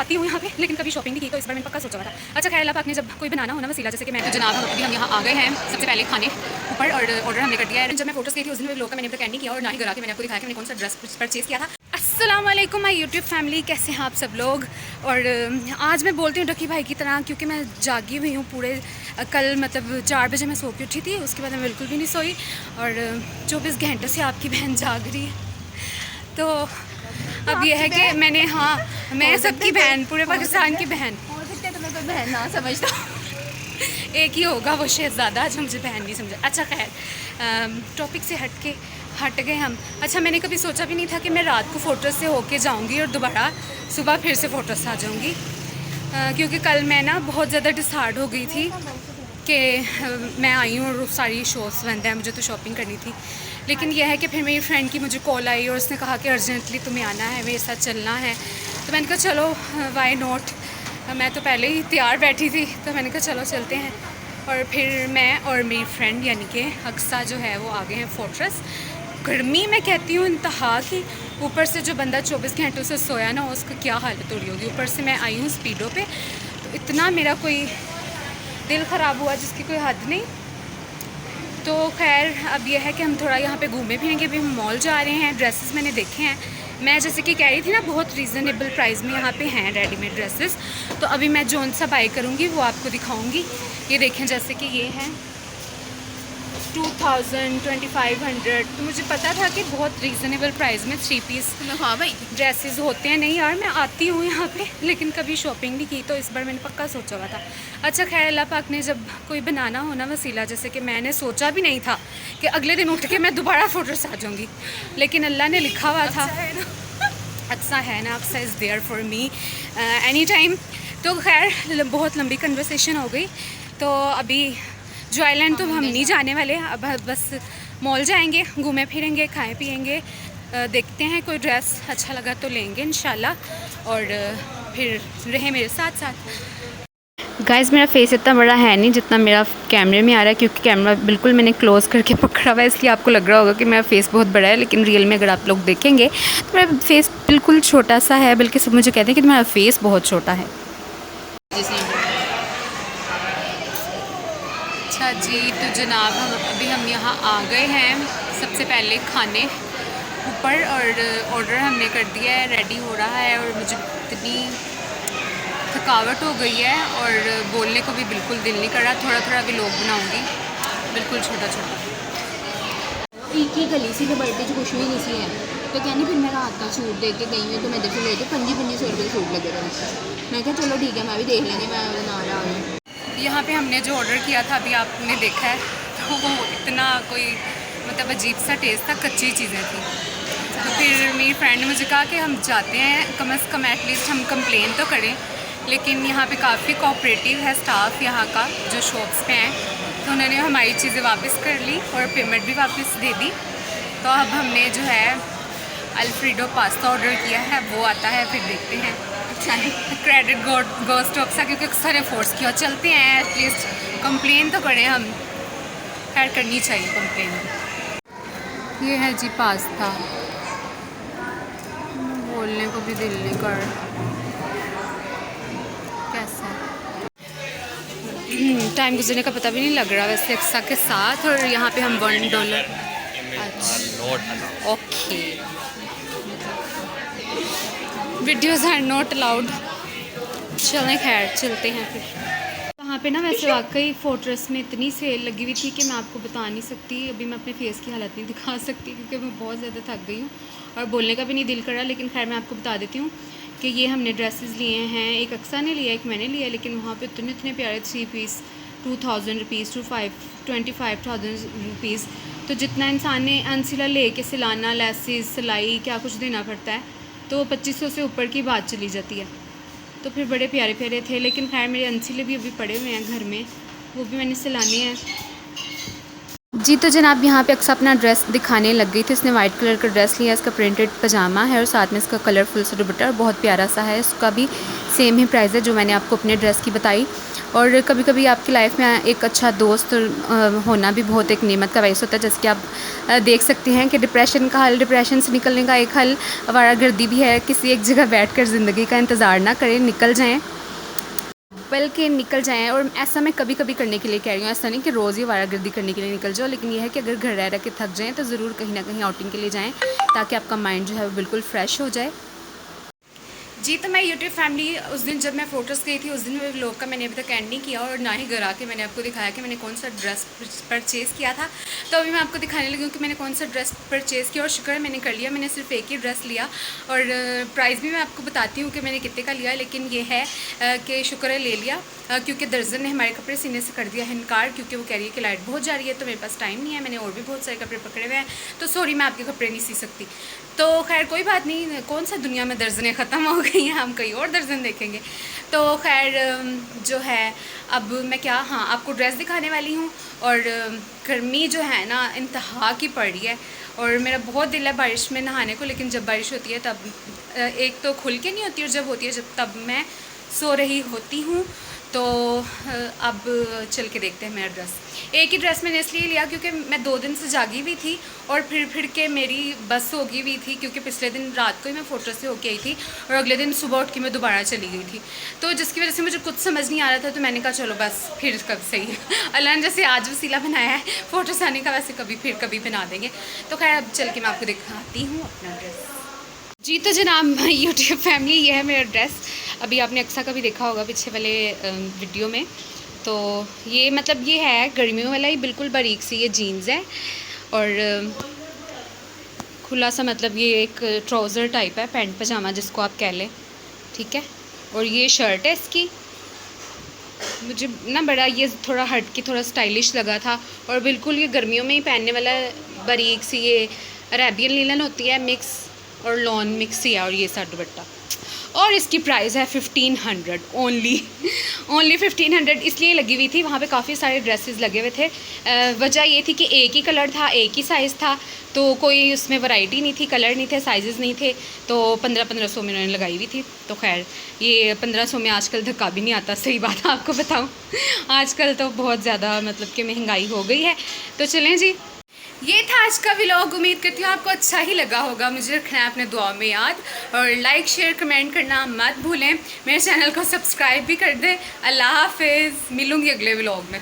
आती हूँ यहाँ पे, लेकिन कभी शॉपिंग नहीं की, तो इस बार मैंने पक्का सोचा हुआ था। अच्छा खैर, अल्लाह पाक ने जब कोई बनाना हो ना वसीला, जैसे कि मैं तो जनाब अभी हम यहाँ आ गए हैं सबसे पहले खाने ऊपर, और ऑर्डर हमने कर दिया है। जब मैं फोटोज़ की थी उस दिन लोग का मैंने कैंड नहीं किया, और ना ही घर आके मैंने आपको दिखाया कि मैंने कौन सा ड्रेस परचेज़ किया था। अस्सलाम वालेकुम माय यूट्यूब फैमिली, कैसे हैं आप सब लोग। और आज मैं बोलती हूँ डकी भाई की तरह, क्योंकि मैं जागी हुई हूँ पूरे कल, मतलब 4 बजे मैं सो के उठी थी, उसके बाद मैं बिल्कुल भी नहीं सोई, और 24 घंटों से आपकी बहन जाग रही है। तो अब यह है कि मैंने, हाँ मैं सबकी बहन, पूरे पाकिस्तान की बहन, हो सकता है तुम्हें कोई बहन ना समझता एक ही होगा वो शहज़ादा, आज मुझे बहन नहीं समझा। अच्छा खैर, टॉपिक से हट गए हम। अच्छा, मैंने कभी सोचा भी नहीं था कि मैं रात को फ़ोटोज़ से होके जाऊंगी और दोबारा सुबह फिर से फ़ोटोज़ से आ जाऊंगी, क्योंकि कल मैं ना बहुत ज़्यादा डिसार्ड हो गई थी कि मैं आई हूँ और सारी शॉप्स बंद हैं, मुझे तो शॉपिंग करनी थी। लेकिन यह है कि फिर मेरी फ्रेंड की मुझे कॉल आई और उसने कहा कि अर्जेंटली तुम्हें आना है, मेरे साथ चलना है। तो मैंने कहा चलो, वाई नॉट। मैं तो पहले ही तैयार बैठी थी, तो मैंने कहा चलो चलते हैं। और फिर मैं और मेरी फ्रेंड यानी कि अक्सा जो है वो आ गए हैं फोर्ट्रेस। गर्मी मैं कहती हूँ इंतहा की, ऊपर से जो बंदा 24 घंटों से सोया ना, उसको क्या हालत हो रही होगी। ऊपर से मैं आई हूँ स्पीडो पे, तो इतना मेरा कोई दिल ख़राब हुआ जिसकी कोई हद नहीं। तो खैर, अब यह है कि हम थोड़ा यहाँ पे घूमे फिरेंगे। अभी हम मॉल जा रहे हैं, ड्रेसेस मैंने देखे हैं। मैं जैसे कि कह रही थी ना, बहुत रीज़नेबल प्राइस में यहाँ पे हैं रेडीमेड ड्रेसेस। तो अभी मैं जोन सा बाई करूँगी वो आपको दिखाऊँगी। ये देखें, जैसे कि ये हैं 2000 2500। तो मुझे पता था कि बहुत रीज़नेबल प्राइस में 3 पीस हाँ भाई ड्रेसेस होते हैं। नहीं यार, मैं आती हूँ यहाँ पे, लेकिन कभी शॉपिंग नहीं की, तो इस बार मैंने पक्का सोचा हुआ था। अच्छा खैर, अल्लाह पाक ने जब कोई बनाना हो ना वसीला, जैसे कि मैंने सोचा भी नहीं था कि अगले दिन उठ के मैं दोबारा फ़ोटोज़ आ जाऊँगी, लेकिन अल्लाह ने लिखा हुआ था। अच्छा है ना, Aqsa is there for me any time. तो खैर, बहुत लंबी कन्वर्सेशन हो गई। तो अभी जो आइलैंड तो हम नहीं जाने वाले, अब बस मॉल जाएंगे, घूमे फिरेंगे, खाएं पिएंगे, देखते हैं कोई ड्रेस अच्छा लगा तो लेंगे इंशाल्लाह, और फिर रहे मेरे साथ साथ। गाइस, मेरा फेस इतना बड़ा है नहीं जितना मेरा कैमरे में आ रहा है, क्योंकि कैमरा बिल्कुल मैंने क्लोज करके पकड़ा हुआ है, इसलिए आपको लग रहा होगा कि मेरा फेस बहुत बड़ा है। लेकिन रियल में अगर आप लोग देखेंगे तो मेरा फेस बिल्कुल छोटा सा है, बल्कि सब मुझे कहते हैं कि तुम्हारा फेस बहुत छोटा है। अच्छा जी, तो जनाब अभी हम यहाँ आ गए हैं सबसे पहले खाने ऊपर, और ऑर्डर हमने कर दिया है, रेडी हो रहा है। और मुझे इतनी थकावट हो गई है और बोलने को भी बिल्कुल दिल नहीं कर रहा। थोड़ा थोड़ा भी लोग बनाऊँगी, बिल्कुल छोटा छोटा। एक ही गली सी बर्थडे च कुछ भी नहीं सी है, तो कहनी फिर मैं रात का सूट देख के गई हूँ, तो मैं देखो ले 2500 रुपये सूट लगेगा। मैं क्या चलो ठीक है, मैं भी देख लेंगे, मैं ना रहा हूँ। यहाँ पे हमने जो ऑर्डर किया था अभी आपने देखा है, तो वो इतना कोई मतलब अजीब सा टेस्ट था, कच्ची चीज़ें थी। तो फिर मेरी फ्रेंड ने मुझे कहा कि हम जाते हैं, कम से कम एटलीस्ट हम कंप्लेन तो करें। लेकिन यहाँ पे काफ़ी कोऑपरेटिव है स्टाफ यहाँ का जो शॉप्स पे हैं, तो उन्होंने हमारी चीज़ें वापस कर ली और पेमेंट भी वापस दे दी। तो अब हमने जो है अल्फ्रेडो पास्ता ऑर्डर किया है, वो आता है फिर देखते हैं। अच्छा है, क्रेडिट गोज़ टू अक्सा, क्योंकि अक्सर ने फोर्स किया। चलते हैं, एटलीस्ट कंप्लेन तो करें हम, खैर करनी चाहिए कंप्लेन। ये है जी पास्ता, बोलने को भी दिल नहीं कर। कैसा टाइम गुजरने का पता भी नहीं लग रहा वैसे अक्सा के साथ। और यहाँ पे हम $1। अच्छा okay, videos are not allowed. चलें खैर, चलते हैं फिर। यहाँ पे ना वैसे वाकई फोर्ट्रेस में इतनी सेल लगी हुई थी कि मैं आपको बता नहीं सकती। अभी मैं अपने फेस की हालत नहीं दिखा सकती, क्योंकि मैं बहुत ज़्यादा थक गई हूँ और बोलने का भी नहीं दिल कर रहा। लेकिन खैर, मैं आपको बता देती हूँ कि ये हमने ड्रेसेस लिए हैं, एक अक्सा ने लिया, एक मैंने लिया। लेकिन वहाँ पे इतने प्यारे 3 पीस 2000 रुपीज़ टू 25,000 रुपीज़। तो जितना इंसान ने अनसिला ले के सिलाना, लेसिस, सिलाई, क्या कुछ देना पड़ता है, तो 2500 से ऊपर की बात चली जाती है। तो फिर बड़े प्यारे प्यारे थे। लेकिन खैर, मेरे अनसिले भी अभी पड़े हुए हैं घर में, वो भी मैंने सिलाने हैं जी। तो जनाब यहाँ पे अक्सा अपना ड्रेस दिखाने लग गई थी। इसने वाइट कलर का ड्रेस लिया, इसका प्रिंटेड पजामा है और साथ में इसका कलरफुल सा दुपट्टा, और बहुत प्यारा सा है। इसका भी सेम ही प्राइस है जो मैंने आपको अपने ड्रेस की बताई। और कभी कभी आपकी लाइफ में एक अच्छा दोस्त होना भी बहुत एक नेमत का बायस होता है। जैसे कि आप देख सकते हैं कि डिप्रेशन से निकलने का एक हल आवारागर्दी भी है। किसी एक जगह बैठकर ज़िंदगी का इंतज़ार ना करें, निकल जाएं, बल्कि निकल जाएं। और ऐसा मैं कभी कभी करने के लिए कह रही हूँ, ऐसा नहीं कि रोज़ ही आवारागर्दी करने के लिए निकल जाओ, लेकिन यह है कि अगर घर रह के थक जाएँ तो ज़रूर कहीं ना कहीं आउटिंग के लिए जाएँ, ताकि आपका माइंड जो है वो बिल्कुल फ्रेश हो जाए। जी, तो मैं यूट्यूब फैमिली उस दिन जब मैं फ़ोटोज़ गई थी, उस दिन में व्लॉग का मैंने अभी तक एंड नहीं किया और ना ही घर आके मैंने आपको दिखाया कि मैंने कौन सा ड्रेस परचेज़ किया था। तो अभी मैं आपको दिखाने लगी हूँ कि मैंने कौन सा ड्रेस परचेज़ किया और शुक्र है मैंने कर लिया। मैंने सिर्फ एक ही ड्रेस लिया और प्राइस भी मैं आपको बताती हूँ कि मैंने कितने का लिया, लेकिन ये है कि शुक्र है ले लिया, क्योंकि दर्जन ने हमारे कपड़े सीने से कर दिया है इनकार, क्योंकि वो कह रही है कि लाइट बहुत जा रही है, तो मेरे पास टाइम नहीं है, मैंने और भी बहुत सारे कपड़े पकड़े हुए हैं, तो सॉरी मैं आपके कपड़े नहीं सी सकती। तो खैर कोई बात नहीं, कौन सा दुनिया में दर्जनें ख़त्म हो गई हैं, हम कहीं और दर्जन देखेंगे। तो खैर जो है अब मैं क्या, हाँ आपको ड्रेस दिखाने वाली हूँ। और गर्मी जो है ना इंतहा की पड़ रही है और मेरा बहुत दिल है बारिश में नहाने को, लेकिन जब बारिश होती है तब एक तो खुल के नहीं होती और जब होती है जब तब मैं सो रही होती हूँ। तो अब चल के देखते हैं मेरा ड्रेस। एक ही ड्रेस मैंने इसलिए लिया क्योंकि मैं 2 दिन से जागी हुई थी और फिर के मेरी बस हो गई हुई थी, क्योंकि पिछले दिन रात को ही मैं फ़ोटो से होके आई थी और अगले दिन सुबह उठ के मैं दोबारा चली गई थी। तो जिसकी वजह से मुझे कुछ समझ नहीं आ रहा था, तो मैंने कहा चलो बस फिर कब सही अल्लाह ने जैसे आज वसीला बनाया है फ़ोटो से आने का, वैसे कभी फिर कभी बना देंगे। तो खैर अब चल के मैं आपको दिखाती हूँ अपना ड्रेस। जी तो जनाब यूट्यूब फैमिली, ये है मेरा ड्रेस। अभी आपने अक्सा का भी देखा होगा पीछे वाले वीडियो में। तो ये मतलब ये है गर्मियों वाला ही, बिल्कुल बारीक सी ये जीन्स है और खुला सा, मतलब ये एक ट्राउज़र टाइप है, पैंट पजामा जिसको आप कह लें, ठीक है। और ये शर्ट है इसकी, मुझे ना बड़ा ये थोड़ा हट के थोड़ा स्टाइलिश लगा था और बिल्कुल ये गर्मियों में ही पहनने वाला बारीक सी ये अरेबियन लीलन होती है मिक्स और लॉन मिक्स ही है। और ये सा दुपट्टा, और इसकी प्राइस है 1500 ओनली 1500। इसलिए लगी हुई थी, वहाँ पे काफ़ी सारे ड्रेसेस लगे हुए थे। वजह ये थी कि एक ही कलर था, एक ही साइज़ था, तो कोई उसमें वैरायटी नहीं थी, कलर नहीं थे, साइजेस नहीं थे। तो 1500 में उन्होंने लगाई हुई थी। तो खैर ये 1500 में आजकल धक्का भी नहीं आता, सही बात है आपको बताऊँ। आजकल तो बहुत ज़्यादा मतलब कि महंगाई हो गई है। तो चलें जी, ये था आज का व्लॉग। उम्मीद करती हूँ आपको अच्छा ही लगा होगा। मुझे रखना है अपने दुआ में याद, और लाइक शेयर कमेंट करना मत भूलें। मेरे चैनल को सब्सक्राइब भी कर दें। अल्लाह हाफिज़, मिलूँगी अगले व्लॉग में।